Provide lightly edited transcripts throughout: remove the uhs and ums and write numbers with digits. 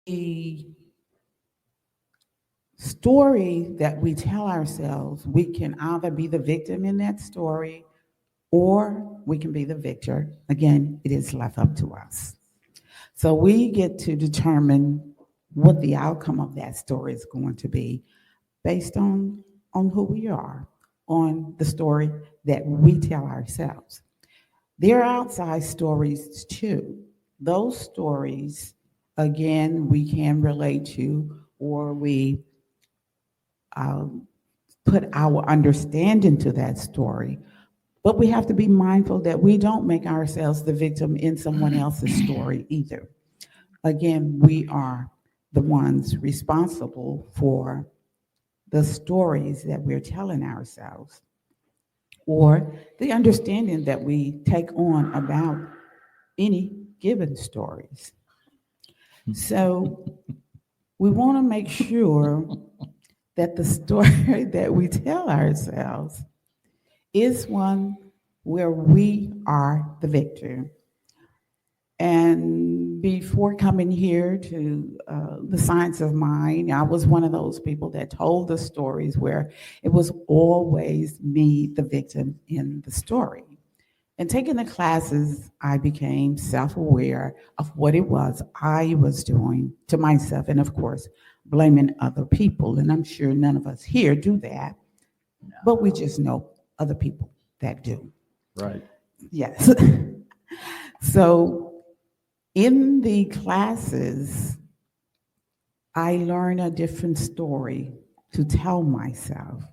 the story that we tell ourselves, we can either be the victim in that story or we can be the victor. Again, it is left up to us. So we get to determine what the outcome of that story is going to be based on who we are, on the story that we tell ourselves. There are outside stories too. Those stories, again, we can relate to, or we um, put our understanding to that story. But we have to be mindful that we don't make ourselves the victim in someone else's story either. Again, we are the ones responsible for the stories that we're telling ourselves or the understanding that we take on about any given stories. So we want to make sure that the story that we tell ourselves is one where we are the victor. And before coming here to the science of mind, I was one of those people that told the stories where it was always me, the victim in the story. And taking the classes, I became self aware of what it was I was doing to myself, and of course, blaming other people. And I'm sure none of us here do that, but we just know other people that do. Right. Yes. So in the classes, I learn a different story to tell myself.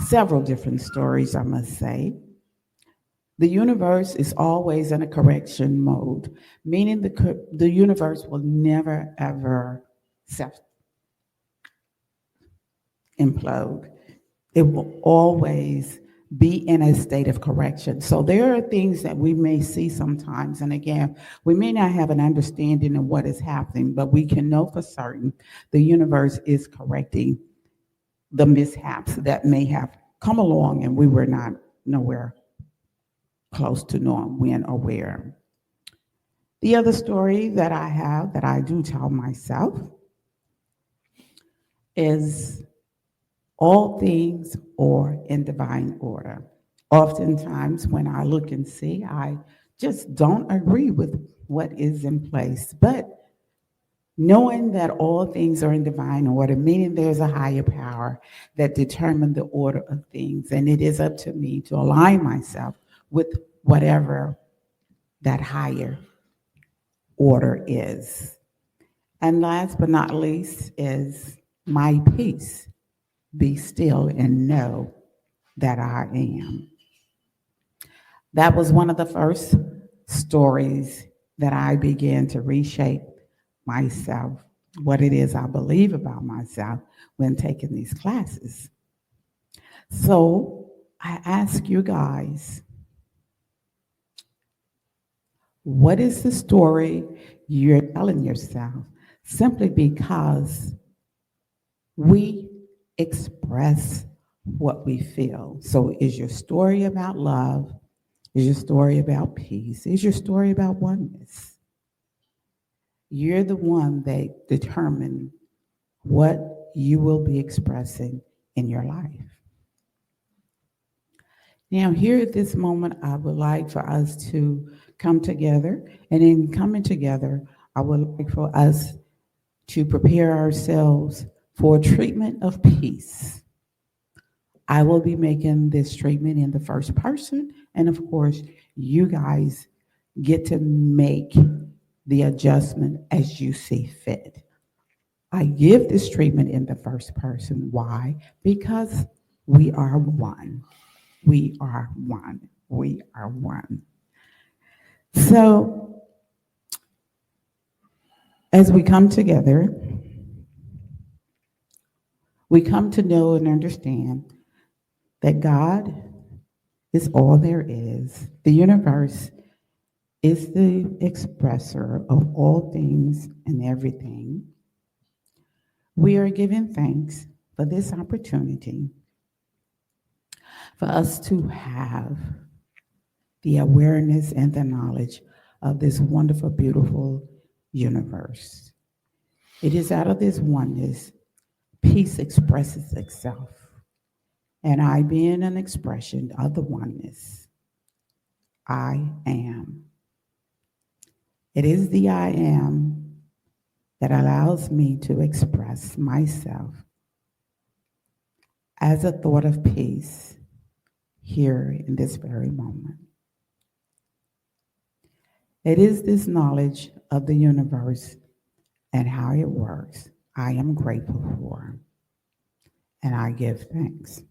Several different stories, I must say. The universe is always in a correction mode, meaning the universe will never, ever self implode. It will always be in a state of correction. So there are things that we may see sometimes, and again, we may not have an understanding of what is happening, but we can know for certain the universe is correcting the mishaps that may have come along and we were not nowhere close to knowing when or where. The other story that I have that I do tell myself is all things are in divine order. Oftentimes, when I look and see, I just don't agree with what is in place. But knowing that all things are in divine order, meaning there's a higher power that determines the order of things, and it is up to me to align myself with whatever that higher order is. And last but not least is my peace. Be still and know that I am. That was one of the first stories that I began to reshape myself, what it is I believe about myself when taking these classes. So I ask you guys, what is the story you're telling yourself? Simply because we express what we feel. So is your story about love? Is your story about peace? Is your story about oneness? You're the one that determine what you will be expressing in your life. Now, here at this moment, I would like for us to come together. And in coming together, I would like for us to prepare ourselves for a treatment of peace. I will be making this treatment in the first person. And of course, you guys get to make the adjustment as you see fit. I give this treatment in the first person. Why? Because we are one. We are one. We are one. So, as we come together, we come to know and understand that God is all there is. The universe is the expresser of all things and everything. We are giving thanks for this opportunity for us to have the awareness and the knowledge of this wonderful, beautiful universe. It is out of this oneness, peace expresses itself. And I being an expression of the oneness, I am. It is the I am that allows me to express myself as a thought of peace here in this very moment. It is this knowledge of the universe and how it works I am grateful for, and I give thanks.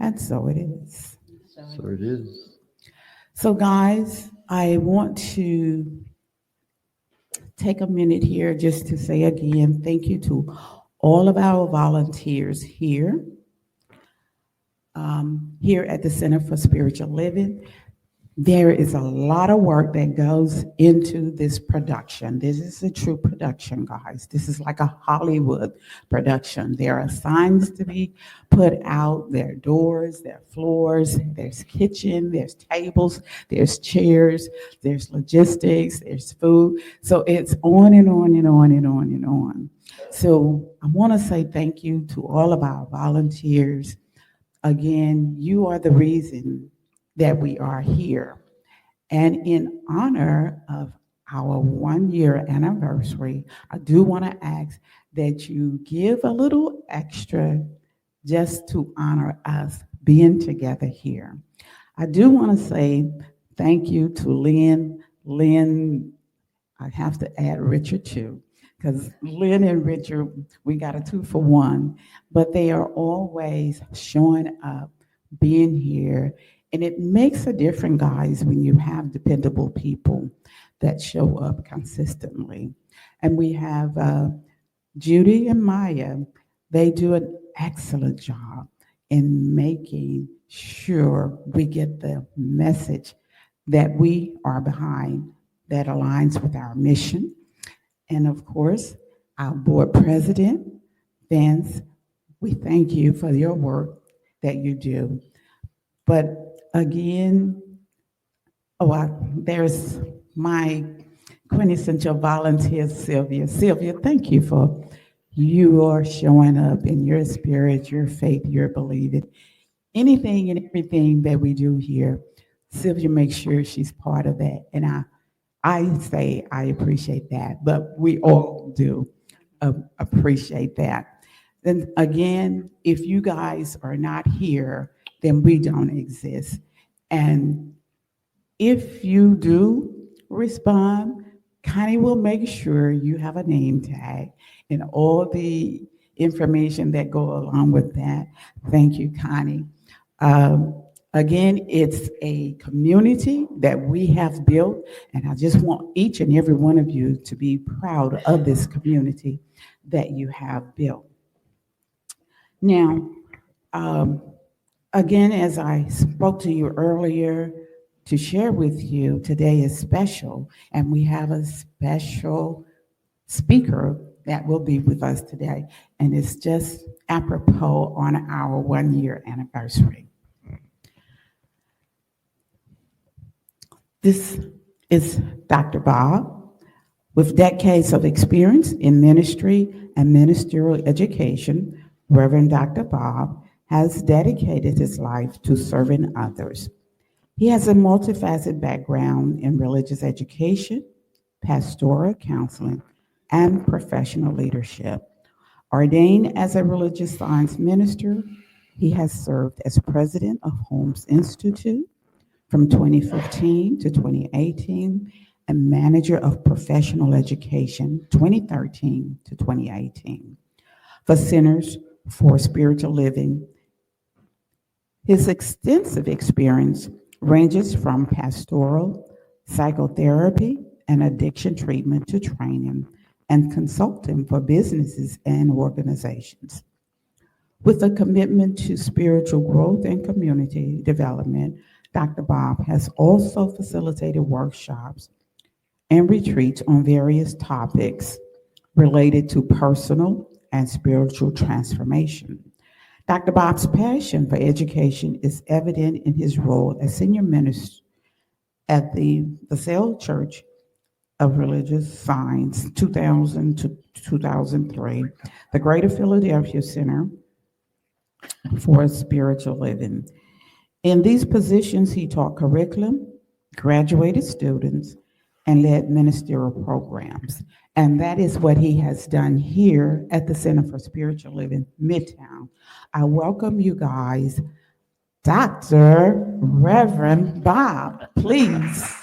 And so it is. So it is. So, guys, I want to take a minute here just to say again, thank you to all of our volunteers here, here at the Center for Spiritual Living. There is a lot of work that goes into this production. This is a true production, guys. This is like a Hollywood production. There are signs to be put out, there are doors, there are floors, there's kitchen, there's tables, there's chairs, there's logistics, there's food. So it's on and on and on and on and on. So I want to say thank you to all of our volunteers. Again, you are the reason that we are here. And in honor of our 1-year anniversary, I do want to ask that you give a little extra just to honor us being together here. I do want to say thank you to Lynn. Lynn, I have to add Richard too, because Lynn and Richard, we got a 2-for-1, but they are always showing up, being here. And it makes a difference, guys, when you have dependable people that show up consistently. And we have Judy and Maya. They do an excellent job in making sure we get the message that we are behind that aligns with our mission. And of course, our board president, Vince, we thank you for your work that you do. But again, there's my quintessential volunteer, Sylvia. Sylvia, thank you for your showing up in your spirit, your faith, your believing. Anything and everything that we do here, Sylvia makes sure she's part of that. And I say I appreciate that, but we all do appreciate that. Then again, if you guys are not here, then we don't exist. And if you do respond, Connie will make sure you have a name tag and all the information that go along with that. Thank you, Connie. Again, it's a community that we have built, and I just want each and every one of you to be proud of this community that you have built. Now, again, as I spoke to you earlier, to share with you, today is special, and we have a special speaker that will be with us today, and it's just apropos on our 1-year anniversary. This is Dr. Bob. With decades of experience in ministry and ministerial education, Reverend Dr. Bob has dedicated his life to serving others. He has a multifaceted background in religious education, pastoral counseling, and professional leadership. Ordained as a religious science minister, he has served as president of Holmes Institute from 2015 to 2018 and manager of professional education 2013 to 2018 for Centers for Spiritual Living. His extensive experience ranges from pastoral, psychotherapy, and addiction treatment to training and consulting for businesses and organizations. With a commitment to spiritual growth and community development, Dr. Bob has also facilitated workshops and retreats on various topics related to personal and spiritual transformation. Dr. Bob's passion for education is evident in his role as senior minister at the Vassell Church of Religious Science, 2000 to 2003, the Greater Philadelphia Center for Spiritual Living. In these positions, he taught curriculum, graduated students, and led ministerial programs. And that is what he has done here at the Center for Spiritual Living, Midtown. I welcome you guys, Dr. Reverend Bob, please.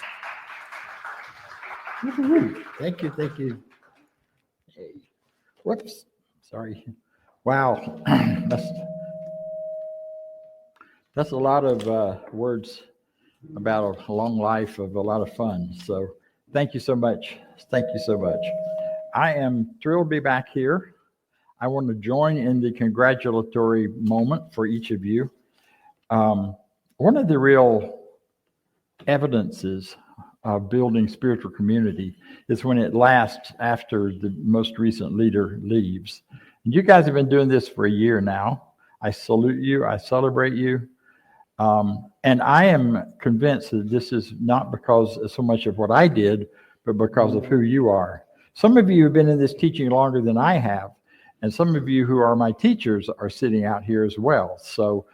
Thank you. Hey. Whoops, sorry. Wow, that's a lot of words about a long life of a lot of fun. So thank you so much. I am thrilled to be back here. I want to join in the congratulatory moment for each of you. One of the real evidences of building spiritual community is when it lasts after the most recent leader leaves. And you guys have been doing this for a year now. I salute you. I celebrate you. And I am convinced that this is not because of so much of what I did, but because of who you are. Some of you have been in this teaching longer than I have, and some of you who are my teachers are sitting out here as well. So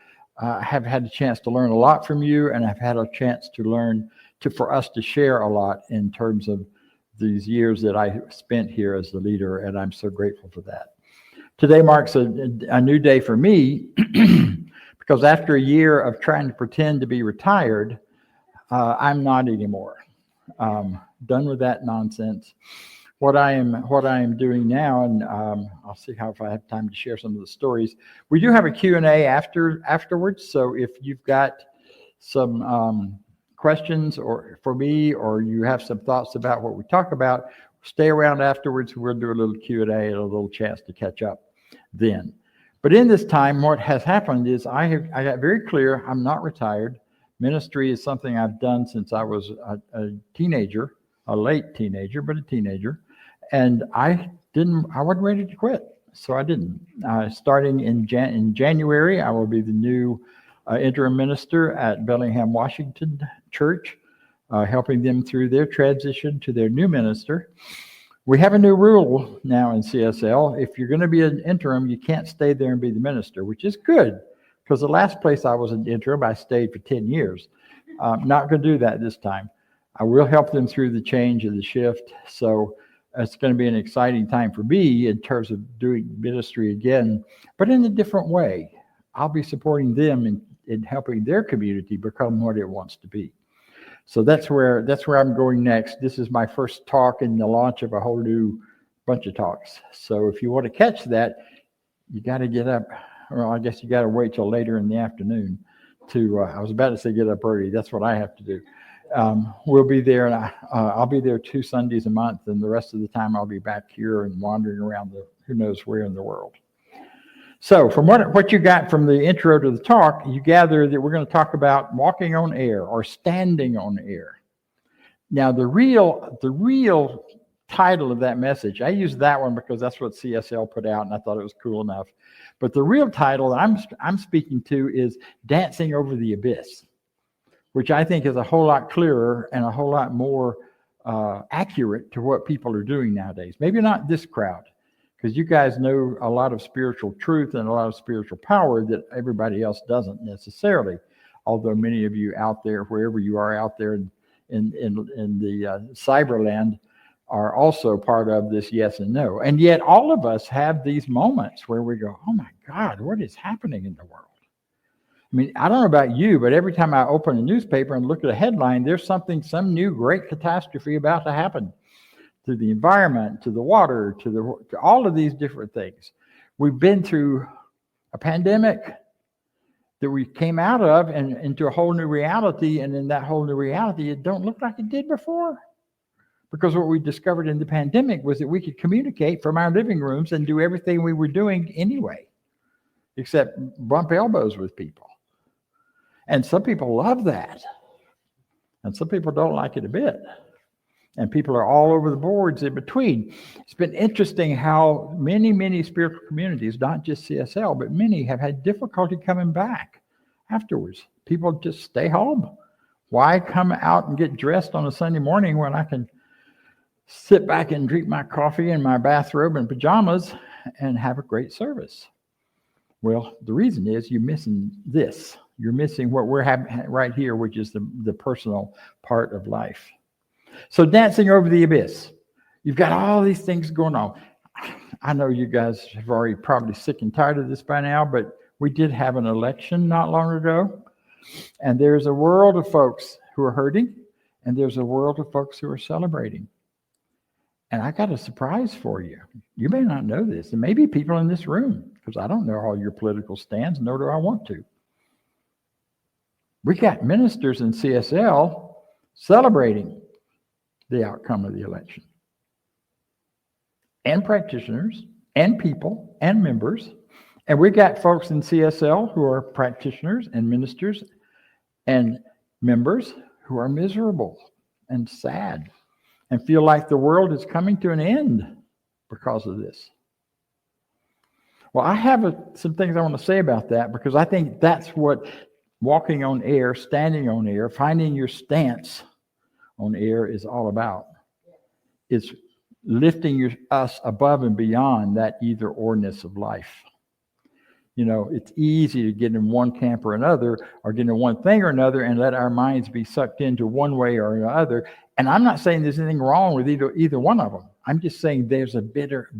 I have had a chance to learn a lot from you, and I've had a chance to learn for us to share a lot in terms of these years that I spent here as the leader, and I'm so grateful for that. Today marks a new day for me because after a year of trying to pretend to be retired, I'm not anymore. Done with that nonsense. What I am doing now, and I'll see if I have time to share some of the stories. We do have a Q&A afterwards, so if you've got some questions or for me, or you have some thoughts about what we talk about, stay around afterwards. We'll do a little Q&A and a little chance to catch up then. But in this time, what has happened is I got very clear I'm not retired. Ministry is something I've done since I was a teenager, a late teenager, but a teenager. And I wasn't ready to quit, so I didn't. Starting in January, I will be the new interim minister at Bellingham, Washington Church, helping them through their transition to their new minister. We have a new rule now in CSL. If you're going to be an interim, you can't stay there and be the minister, which is good, because the last place I was an interim, I stayed for 10 years. Not going to do that this time. I will help them through the change and the shift. So it's going to be an exciting time for me in terms of doing ministry again, but in a different way. I'll be supporting them in helping their community become what it wants to be. So that's where I'm going next. This is my first talk in the launch of a whole new bunch of talks. So if you want to catch that, you got to get up. Well, I guess you got to wait till later in the afternoon to, I was about to say get up early. That's what I have to do. We'll be there, and I'll be there 2 Sundays a month, and the rest of the time I'll be back here and wandering around who knows where in the world. So from what you got from the intro to the talk, you gather that we're going to talk about walking on air or standing on air. Now, the real title of that message, I used that one because that's what CSL put out, and I thought it was cool enough. But the real title that I'm speaking to is Dancing Over the Abyss, which I think is a whole lot clearer and a whole lot more accurate to what people are doing nowadays. Maybe not this crowd, because you guys know a lot of spiritual truth and a lot of spiritual power that everybody else doesn't necessarily. Although many of you out there, wherever you are out there in the cyberland, are also part of this yes and no. And yet all of us have these moments where we go, oh my God, what is happening in the world? I mean, I don't know about you, but every time I open a newspaper and look at a headline, there's some new great catastrophe about to happen to the environment, to the water, to all of these different things. We've been through a pandemic that we came out of and into a whole new reality, and in that whole new reality, it don't look like it did before. Because what we discovered in the pandemic was that we could communicate from our living rooms and do everything we were doing anyway, except bump elbows with people. And some people love that. And some people don't like it a bit. And people are all over the boards in between. It's been interesting how many spiritual communities, not just CSL, but many have had difficulty coming back afterwards. People just stay home. Why come out and get dressed on a Sunday morning when I can sit back and drink my coffee in my bathrobe and pajamas and have a great service. Well, the reason is you're missing this. You're missing what we're having right here, which is the personal part of life. So dancing over the abyss. You've got all these things going on. I know you guys have already probably sick and tired of this by now, but we did have an election not long ago. And there's a world of folks who are hurting, and there's a world of folks who are celebrating. And I got a surprise for you. You may not know this, and maybe people in this room, because I don't know all your political stands, nor do I want to. We got ministers in CSL celebrating the outcome of the election. And practitioners, and people, and members. And we got folks in CSL who are practitioners and ministers and members who are miserable and sad and feel like the world is coming to an end because of this. Well, I have some things I want to say about that, because I think that's what walking on air, standing on air, finding your stance on air is all about. It's lifting us above and beyond that either-orness of life. You know, it's easy to get in one camp or another, or get in one thing or another, and let our minds be sucked into one way or another. And I'm not saying there's anything wrong with either one of them. I'm just saying there's a bigger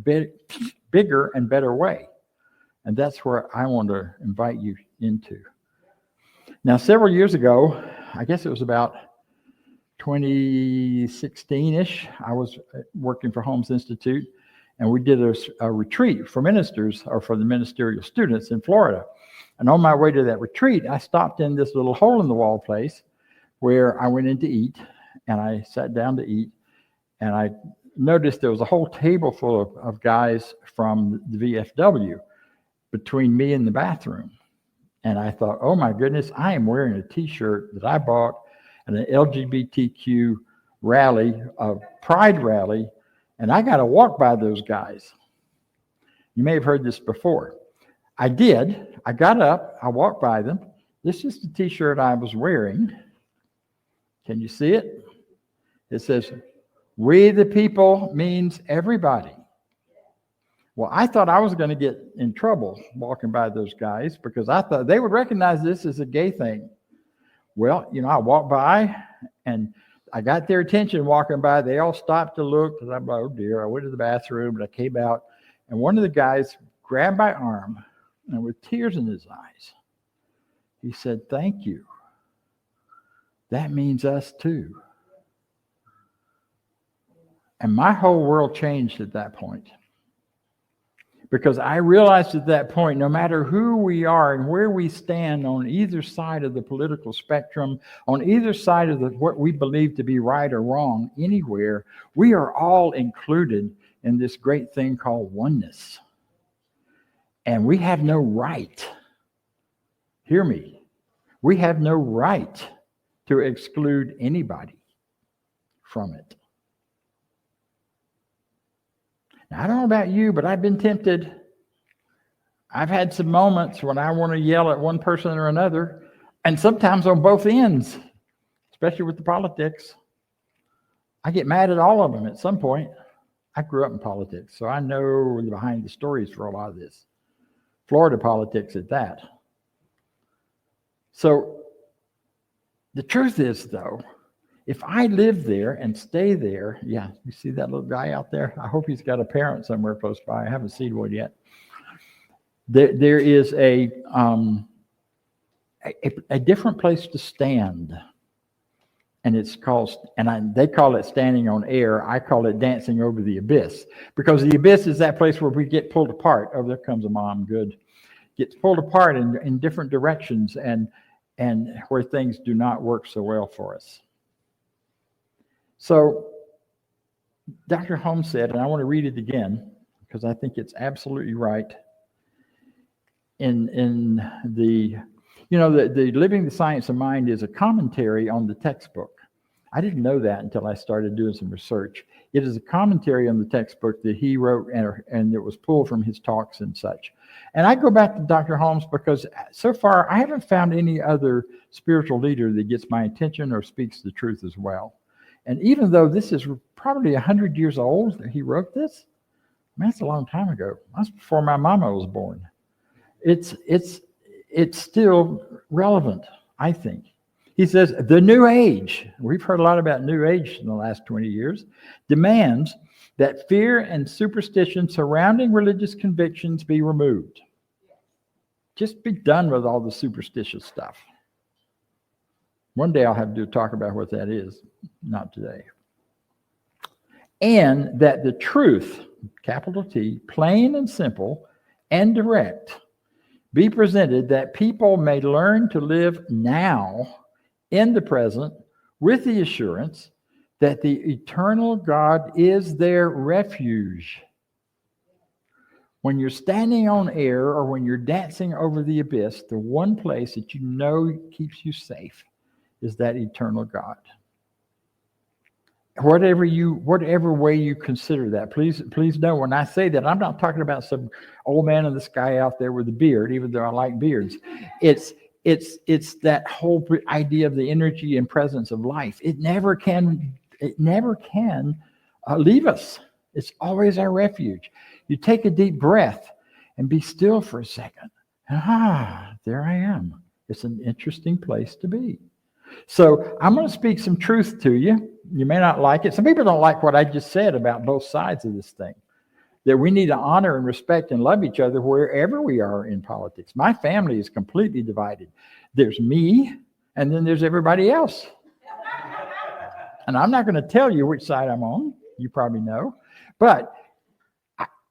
and better way. And that's where I want to invite you into. Now, several years ago, I guess it was about 2016-ish, I was working for Holmes Institute, and we did a retreat for ministers, or for the ministerial students in Florida. And on my way to that retreat, I stopped in this little hole-in-the-wall place where I went in to eat, and I sat down to eat, and I noticed there was a whole table full of guys from the VFW between me and the bathroom. And I thought, oh my goodness, I am wearing a t-shirt that I bought at an LGBTQ rally, a pride rally, and I got to walk by those guys. You may have heard this before. I did. I got up. I walked by them. This is the t-shirt I was wearing. Can you see it? It says, "We the people" means everybody. Well, I thought I was going to get in trouble walking by those guys, because I thought they would recognize this as a gay thing. Well, you know, I walked by and I got their attention walking by. They all stopped to look, and I'm like, oh dear. I went to the bathroom and I came out, and one of the guys grabbed my arm, and with tears in his eyes, he said, "Thank you. That means us too." And my whole world changed at that point. Because I realized at that point, no matter who we are and where we stand on either side of the political spectrum, on either side of what we believe to be right or wrong, anywhere, we are all included in this great thing called oneness. And we have no right, hear me, we have no right to exclude anybody from it. Now, I don't know about you, but I've been tempted. I've had some moments when I want to yell at one person or another, and sometimes on both ends, especially with the politics. I get mad at all of them at some point. I grew up in politics, so I know behind the stories for a lot of this. Florida politics at that. So the truth is, though, if I live there and stay there, yeah, you see that little guy out there? I hope he's got a parent somewhere close by. I haven't seen one yet. There is a different place to stand, and it's called, they call it standing on air. I call it dancing over the abyss, because the abyss is that place where we get pulled apart. Oh, there comes a mom. Good. Gets pulled apart in different directions, and where things do not work so well for us. So Dr. Holmes said, and I want to read it again because I think it's absolutely right. In the Living the Science of Mind is a commentary on the textbook. I didn't know that until I started doing some research. It is a commentary on the textbook that he wrote, and it was pulled from his talks and such. And I go back to Dr. Holmes because so far I haven't found any other spiritual leader that gets my attention or speaks the truth as well. And even though this is probably 100 years old that he wrote this. I mean, that's a long time ago. That's before my mama was born. It's still relevant, I think. He says, the new age, we've heard a lot about new age in the last 20 years, demands that fear and superstition surrounding religious convictions be removed. Just be done with all the superstitious stuff. One day I'll have to talk about what that is, not today. And that the truth, capital T, plain and simple and direct, be presented that people may learn to live now in the present with the assurance that the eternal God is their refuge. When you're standing on air or when you're dancing over the abyss, the one place that you know keeps you safe is that eternal God. Whatever way you consider that, please know when I say that, I'm not talking about some old man in the sky out there with a beard, even though I like beards. It's that whole idea of the energy and presence of life. It never can leave us. It's always our refuge. You take a deep breath and be still for a second. There I am. It's an interesting place to be. So I'm going to speak some truth to you. You may not like it. Some people don't like what I just said about both sides of this thing. That we need to honor and respect and love each other wherever we are in politics. My family is completely divided. There's me, and then there's everybody else. And I'm not going to tell you which side I'm on. You probably know. But,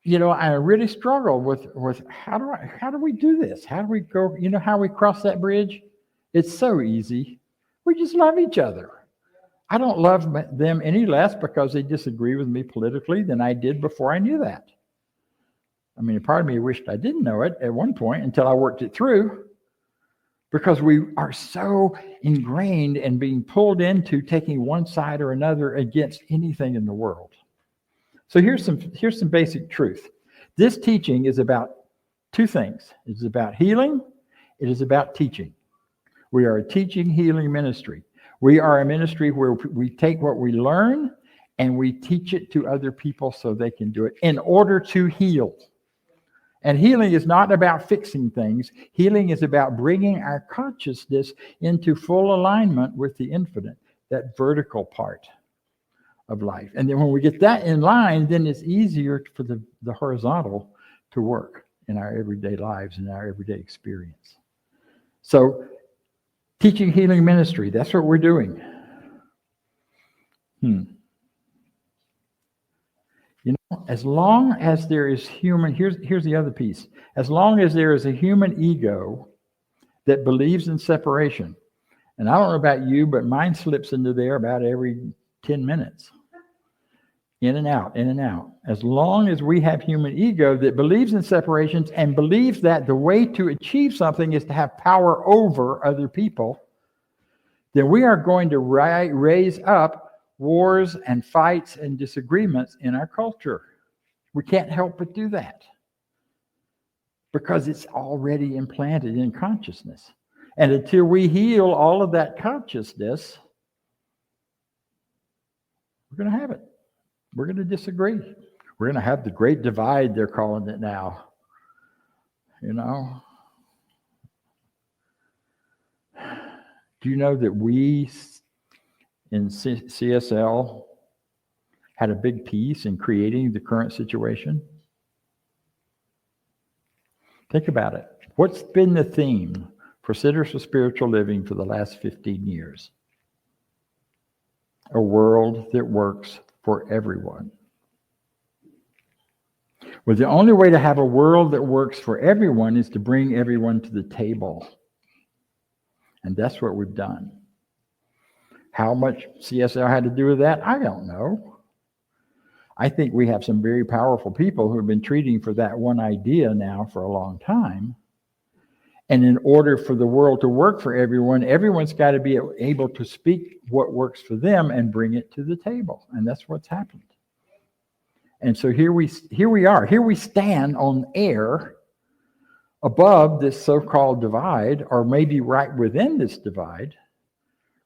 I really struggle with how do we do this? How do we go, how we cross that bridge? It's so easy. We just love each other. I don't love them any less because they disagree with me politically than I did before I knew that. I mean, part of me wished I didn't know it at one point until I worked it through, because we are so ingrained in being pulled into taking one side or another against anything in the world. So here's some basic truth. This teaching is about two things. It's about healing. It is about teaching. We are a teaching, healing ministry. We are a ministry where we take what we learn and we teach it to other people so they can do it in order to heal. And healing is not about fixing things. Healing is about bringing our consciousness into full alignment with the infinite, that vertical part of life. And then when we get that in line, then it's easier for the horizontal to work in our everyday lives and our everyday experience. So, teaching, healing ministry, that's what we're doing. As long as there is human, here's the other piece. As long as there is a human ego that believes in separation, and I don't know about you, but mine slips into there about every 10 minutes. In and out, in and out. As long as we have human ego that believes in separations and believes that the way to achieve something is to have power over other people, then we are going to raise up wars and fights and disagreements in our culture. We can't help but do that because it's already implanted in consciousness. And until we heal all of that consciousness, we're going to have it. We're going to disagree. We're going to have the great divide, they're calling it now. Do you know that we in CSL had a big piece in creating the current situation? Think about it. What's been the theme for Sitters for Spiritual Living for the last 15 years? A world that works for everyone. Well, the only way to have a world that works for everyone is to bring everyone to the table. And that's what we've done. How much CSL had to do with that? I don't know. I think we have some very powerful people who have been treating for that one idea now for a long time. And in order for the world to work for everyone, everyone's got to be able to speak what works for them and bring it to the table. And that's what's happened. And so here we are. Here we stand on air above this so-called divide, or maybe right within this divide,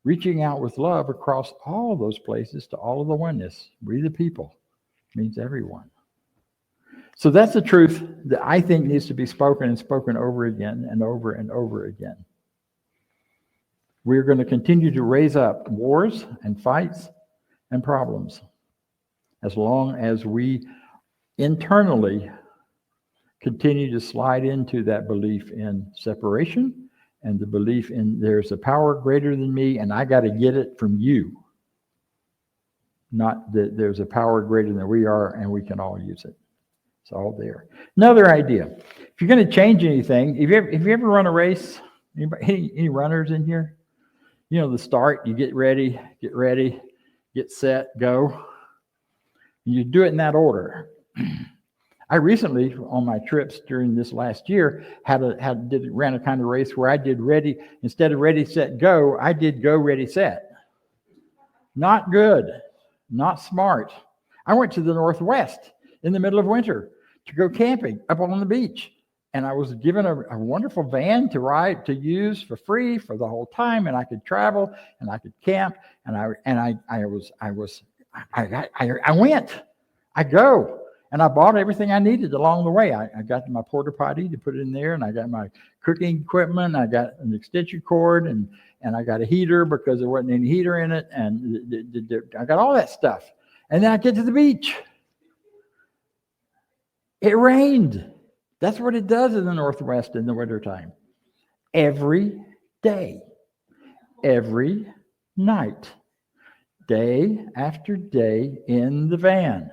reaching out with love across all those places to all of the oneness. We the people means everyone. So that's the truth that I think needs to be spoken and spoken over again and over and over again. We're going to continue to raise up wars and fights and problems as long as we internally continue to slide into that belief in separation and the belief in there's a power greater than me and I got to get it from you. Not that there's a power greater than we are and we can all use it. It's all there. Another idea. If you're going to change anything, if you ever run a race, any runners in here? You know, the start, you get ready, get set, go. You do it in that order. I recently, on my trips during this last year, ran a kind of race where I did ready, instead of ready, set, go, I did go, ready, set. Not good, not smart. I went to the Northwest in the middle of winter to go camping up on the beach. And I was given a wonderful van to use for free for the whole time, and I could travel and I could camp, and I went. I go. And I bought everything I needed along the way. I got my porta potty to put it in there, and I got my cooking equipment. I got an extension cord, and I got a heater because there wasn't any heater in it, and I got all that stuff. And then I get to the beach. It rained. That's what it does in the Northwest in the wintertime. Every day, every night, day after day in the van.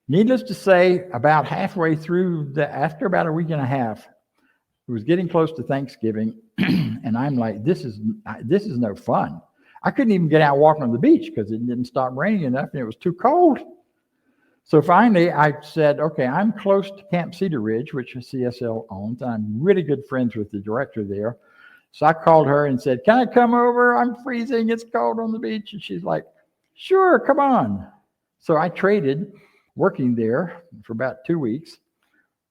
Needless to say, about halfway through, after about a week and a half, it was getting close to Thanksgiving, and I'm like, this is no fun. I couldn't even get out walking on the beach because it didn't stop raining enough, and it was too cold. So finally, I said, okay, I'm close to Camp Cedar Ridge, which CSL owns. I'm really good friends with the director there. So I called her and said, can I come over? I'm freezing. It's cold on the beach. And she's like, sure, come on. So I traded working there for about 2 weeks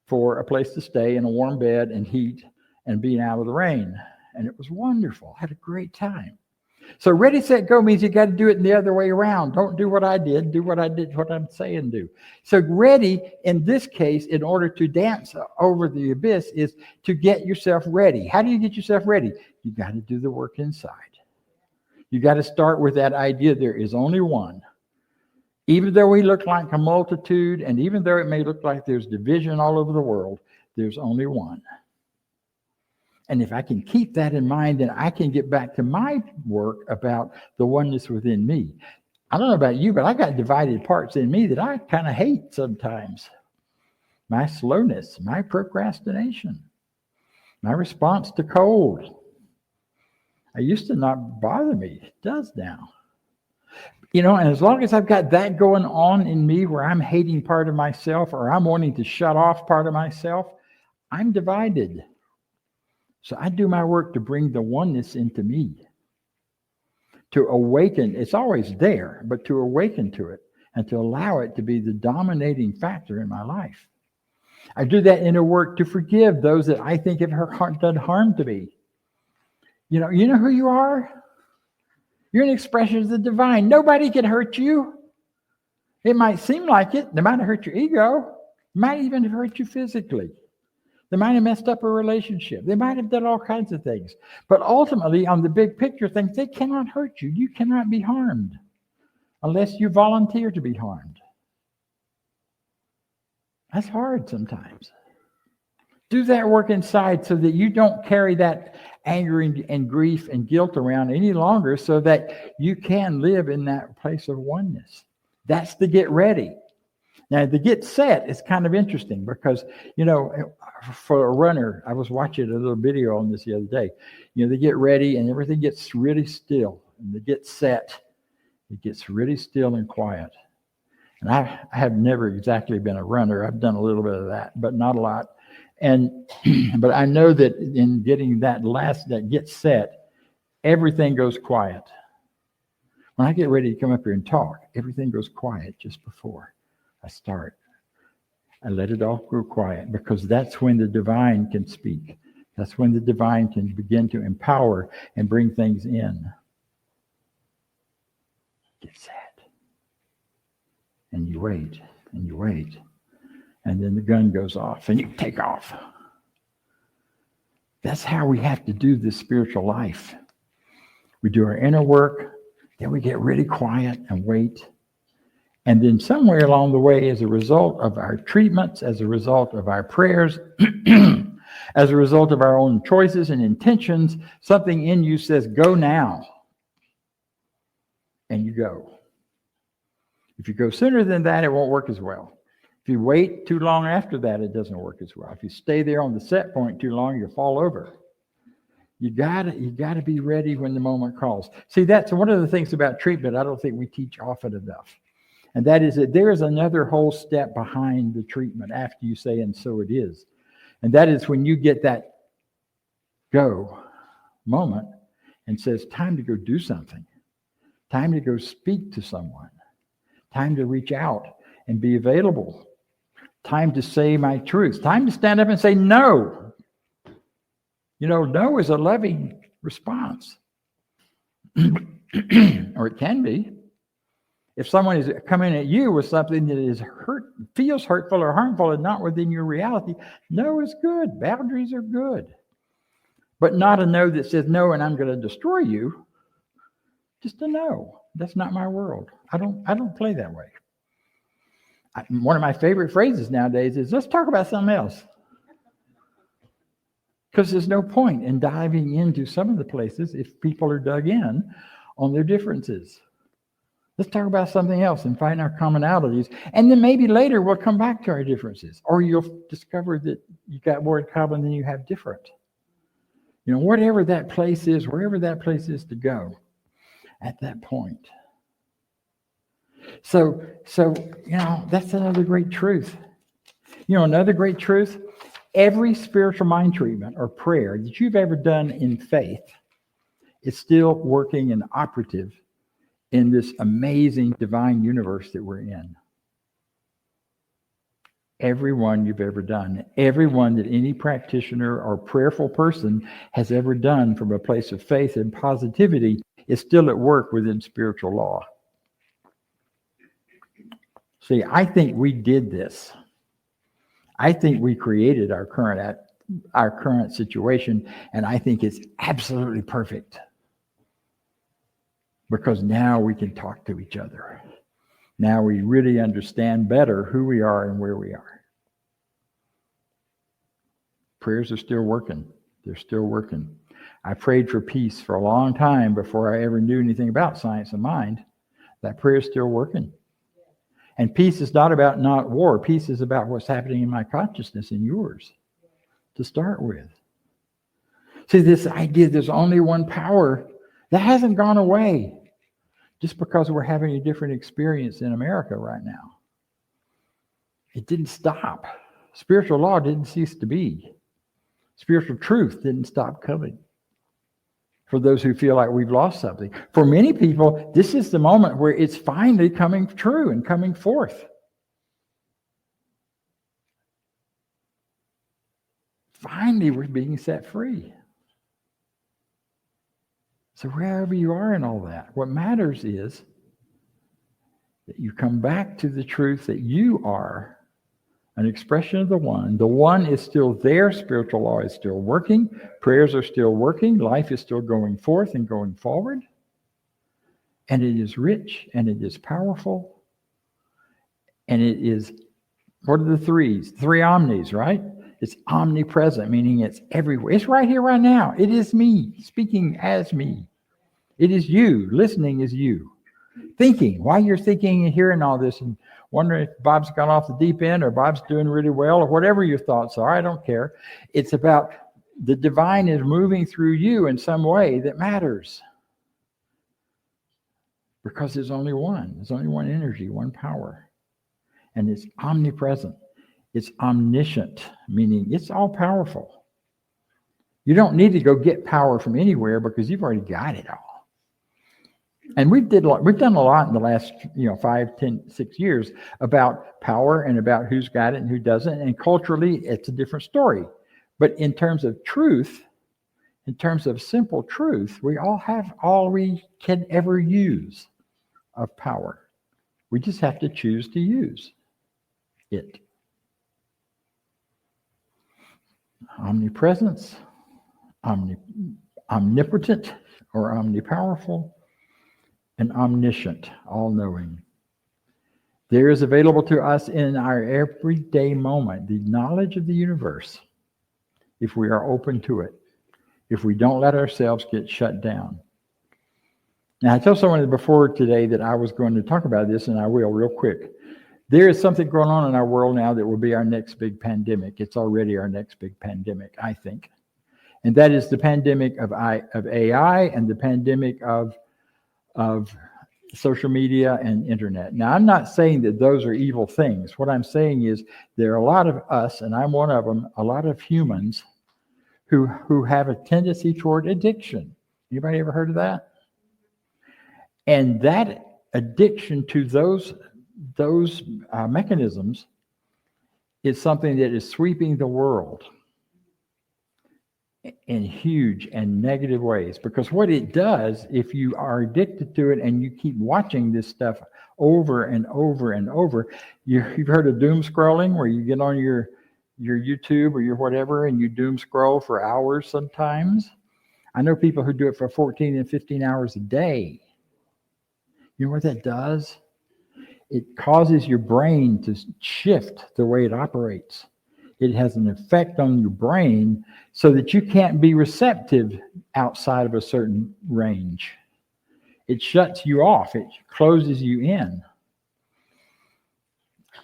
for a place to stay and a warm bed and heat and being out of the rain. And it was wonderful. I had a great time. So ready, set, go means you got to do it the other way around. Don't do what I did. Do what I did, what I'm saying do. So ready, in this case, in order to dance over the abyss, is to get yourself ready. How do you get yourself ready? You got to do the work inside. You got to start with that idea there is only one. Even though we look like a multitude, and even though it may look like there's division all over the world, there's only one. And if I can keep that in mind, then I can get back to my work about the oneness within me. I don't know about you, but I got divided parts in me that I kind of hate sometimes. My slowness, my procrastination, my response to cold. It used to not bother me. It does now. You know, and as long as I've got that going on in me where I'm hating part of myself or I'm wanting to shut off part of myself, I'm divided. So I do my work to bring the oneness into me, to awaken. It's always there, but to awaken to it and to allow it to be the dominating factor in my life. I do that inner work to forgive those that I think have done harm to me. You know who you are? You're an expression of the divine. Nobody can hurt you. It might seem like it. They might have hurt your ego. They might even have hurt you physically. They might have messed up a relationship. They might have done all kinds of things. But ultimately, on the big picture things, they cannot hurt you. You cannot be harmed unless you volunteer to be harmed. That's hard sometimes. Do that work inside so that you don't carry that anger and grief and guilt around any longer, so that you can live in that place of oneness. That's the get ready. Now, the get set is kind of interesting because, for a runner, I was watching a little video on this the other day. They get ready and everything gets really still. And they get set, it gets really still and quiet. And I have never exactly been a runner. I've done a little bit of that, but not a lot. But I know that in getting that get set, everything goes quiet. When I get ready to come up here and talk, everything goes quiet just before I start. I let it all go quiet because that's when the divine can speak. That's when the divine can begin to empower and bring things in. Get set. And you wait, and you wait. And then the gun goes off, and you take off. That's how we have to do this spiritual life. We do our inner work, then we get really quiet and wait. And then somewhere along the way, as a result of our treatments, as a result of our prayers, as a result of our own choices and intentions, something in you says, go now. And you go. If you go sooner than that, it won't work as well. If you wait too long after that, it doesn't work as well. If you stay there on the set point too long, you'll fall over. You gotta be ready when the moment calls. See, that's one of the things about treatment I don't think we teach often enough. And that is that there is another whole step behind the treatment after you say, and so it is. And that is when you get that go moment and says, time to go do something. Time to go speak to someone. Time to reach out and be available. Time to say my truth. Time to stand up and say no. You know, no is a loving response. Or it can be. If someone is coming at you with something that is feels hurtful or harmful and not within your reality, no is good. Boundaries are good. But not a no that says no and I'm going to destroy you. Just a no. That's not my world. I don't play that way. One of my favorite phrases nowadays is, let's talk about something else. Because there's no point in diving into some of the places if people are dug in on their differences. Let's talk about something else and find our commonalities. And then maybe later we'll come back to our differences. Or you'll discover that you got more in common than you have different. You know, whatever that place is, wherever that place is to go at that point. So, you know, that's another great truth. You know, another great truth, every spiritual mind treatment or prayer that you've ever done in faith is still working and operative in this amazing divine universe that we're in. Every one you've ever done, every one that any practitioner or prayerful person has ever done from a place of faith and positivity is still at work within spiritual law. See, I think we did this. I think we created our current situation, and I think it's absolutely perfect. Because now we can talk to each other. Now we really understand better who we are and where we are. Prayers are still working. They're still working. I prayed for peace for a long time before I ever knew anything about science of mind. That prayer is still working. And peace is not about not war. Peace is about what's happening in my consciousness and yours to start with. See, this idea there's only one power, that hasn't gone away just because we're having a different experience in America right now. It didn't stop. Spiritual law didn't cease to be. Spiritual truth didn't stop coming. For those who feel like we've lost something. For many people, this is the moment where it's finally coming true and coming forth. Finally, we're being set free. So wherever you are in all that, what matters is that you come back to the truth that you are an expression of the one. The one is still there. Spiritual law is still working. Prayers are still working. Life is still going forth and going forward. And it is rich and it is powerful. And it is, what are the threes? Three omnis, right? It's omnipresent, meaning it's everywhere. It's right here, right now. It is me, speaking as me. It is you. Listening is you. Thinking, while you're thinking and hearing all this and wondering if Bob's gone off the deep end or Bob's doing really well or whatever your thoughts are, I don't care. It's about the divine is moving through you in some way that matters. Because there's only one. There's only one energy, one power. And it's omnipresent. It's omniscient, meaning it's all powerful. You don't need to go get power from anywhere because you've already got it all. And we've done a lot in the last 5, 10, 6 years about power and about who's got it and who doesn't. And culturally, it's a different story. But in terms of truth, in terms of simple truth, we all have all we can ever use of power. We just have to choose to use it. Omnipresence, omnipotent or omnipowerful, and omniscient, all-knowing. There is available to us in our everyday moment the knowledge of the universe if we are open to it, if we don't let ourselves get shut down. Now, I told someone before today that I was going to talk about this, and I will real quick. There is something going on in our world now that will be our next big pandemic. It's already our next big pandemic, I think. And that is the pandemic of AI and the pandemic of social media and internet. Now, I'm not saying that those are evil things. What I'm saying is there are a lot of us, and I'm one of them, a lot of humans who have a tendency toward addiction. Anybody ever heard of that? And that addiction to those mechanisms is something that is sweeping the world in huge and negative ways. Because what it does, if you are addicted to it and you keep watching this stuff over and over and over, you've heard of doom scrolling, where you get on your YouTube or your whatever and you doom scroll for hours sometimes. I know people who do it for 14 and 15 hours a day. You know what that does? It causes your brain to shift the way it operates. It has an effect on your brain so that you can't be receptive outside of a certain range. It shuts you off. It closes you in.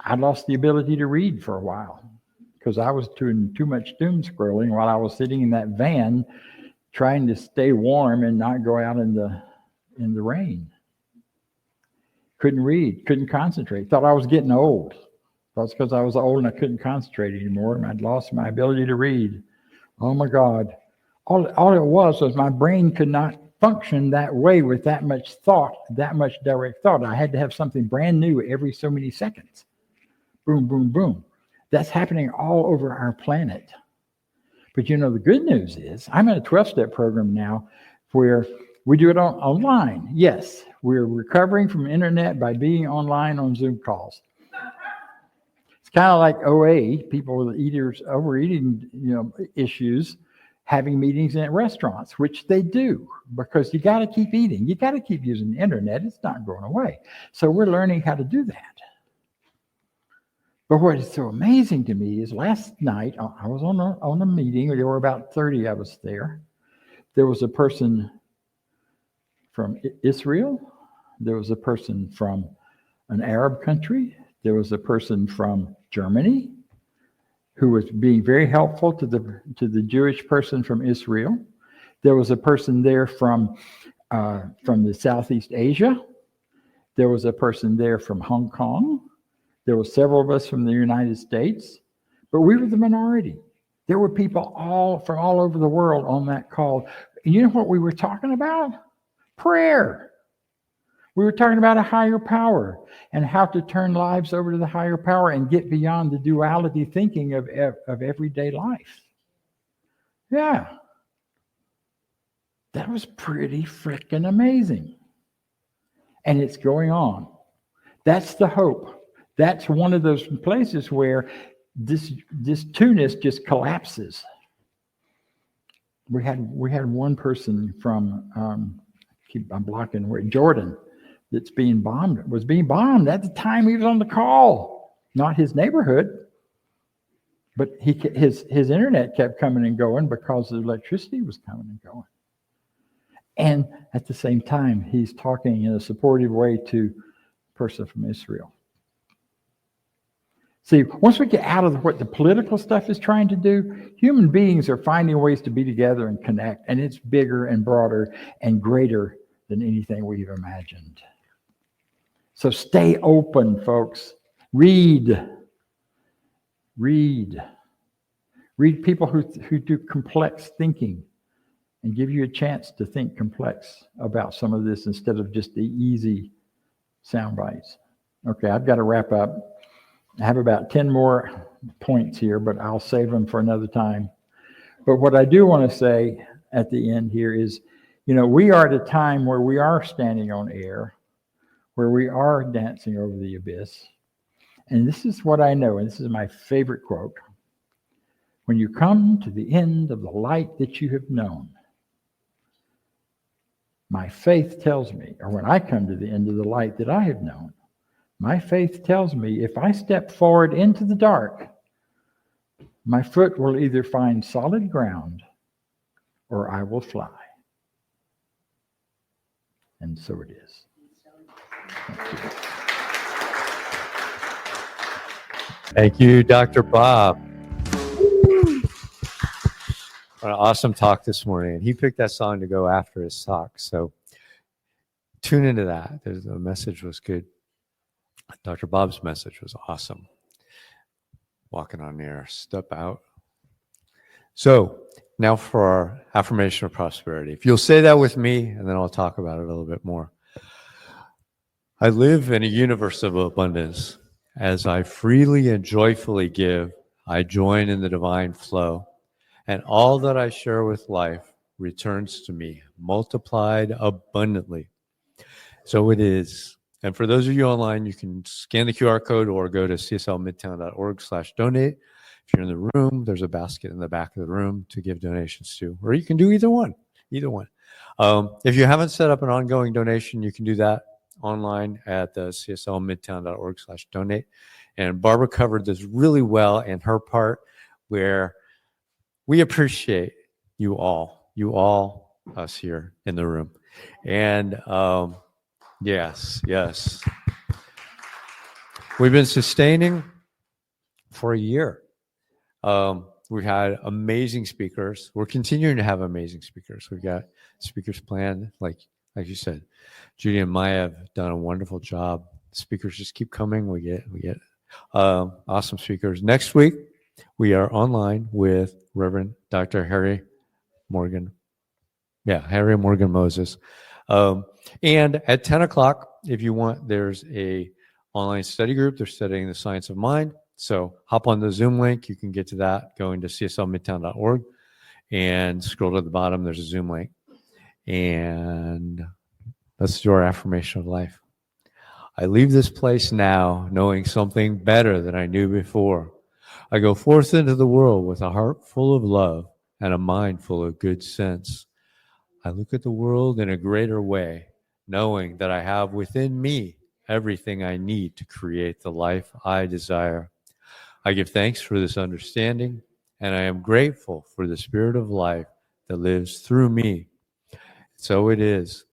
I lost the ability to read for a while because I was doing too much doom scrolling while I was sitting in that van trying to stay warm and not go out in the rain. Couldn't read, couldn't concentrate. Thought I was getting old. Thought it's because I was old and I couldn't concentrate anymore and I'd lost my ability to read. Oh my God. All it was my brain could not function that way with that much thought, that much direct thought. I had to have something brand new every so many seconds. Boom, boom, boom. That's happening all over our planet. But you know, the good news is I'm in a 12-step program now where we do it online. Yes, we're recovering from internet by being online on Zoom calls. It's kind of like OA, people with overeating, issues, having meetings at restaurants, which they do because you got to keep eating. You got to keep using the internet. It's not going away. So we're learning how to do that. But what is so amazing to me is last night I was on a meeting. There were about 30 of us there. There was a person from Israel. There was a person from an Arab country. There was a person from Germany who was being very helpful to the Jewish person from Israel. There was a person there from the Southeast Asia. There was a person there from Hong Kong. There were several of us from the United States, but we were the minority. There were people from all over the world on that call. And you know what we were talking about? Prayer. We were talking about a higher power and how to turn lives over to the higher power and get beyond the duality thinking of everyday life. Yeah. That was pretty freaking amazing. And it's going on. That's the hope. That's one of those places where this two-ness just collapses. We had one person from Jordan was being bombed at the time he was on the call. Not his neighborhood, but his internet kept coming and going because the electricity was coming and going. And at the same time, he's talking in a supportive way to a person from Israel. See, once we get out of what the political stuff is trying to do, human beings are finding ways to be together and connect, and it's bigger and broader and greater than anything we've imagined. So stay open, folks. Read people who do complex thinking and give you a chance to think complex about some of this instead of just the easy sound bites. Okay, I've got to wrap up. I have about 10 more points here, but I'll save them for another time. But what I do want to say at the end here is, we are at a time where we are standing on air, where we are dancing over the abyss. And this is what I know, and this is my favorite quote. When you come to the end of the light that you have known, my faith tells me, or when I come to the end of the light that I have known, my faith tells me if I step forward into the dark, my foot will either find solid ground or I will fly. And so it is. Thank you. Thank you, Dr. Bob. What an awesome talk this morning. And he picked that song to go after his talk. So tune into that. The message was good. Dr. Bob's message was awesome. Walking on air, step out. So now for our affirmation of prosperity. If you'll say that with me, and then I'll talk about it a little bit more. I live in a universe of abundance. As I freely and joyfully give, I join in the divine flow, and all that I share with life returns to me, multiplied abundantly. So it is. And for those of you online, you can scan the QR code or go to cslmidtown.org/donate. If you're in the room, there's a basket in the back of the room to give donations to, or you can do either one. If you haven't set up an ongoing donation, you can do that online at the cslmidtown.org/donate. And Barbara covered this really well in her part, where we appreciate you all, us here in the room. And yes. We've been sustaining for a year. We've had amazing speakers. We're continuing to have amazing speakers. We've got speakers planned, like you said. Judy and Maya have done a wonderful job. Speakers just keep coming. We get awesome speakers. Next week, we are online with Reverend Dr. Harry Morgan Moses. And at 10 o'clock, if you want, there's a online study group. They're studying the science of mind. So hop on the Zoom link. You can get to that going to cslmidtown.org and scroll to the bottom. There's a Zoom link. And let's do our affirmation of life. I leave this place now knowing something better than I knew before. I go forth into the world with a heart full of love and a mind full of good sense. I look at the world in a greater way, knowing that I have within me everything I need to create the life I desire. I give thanks for this understanding, and I am grateful for the spirit of life that lives through me. So it is.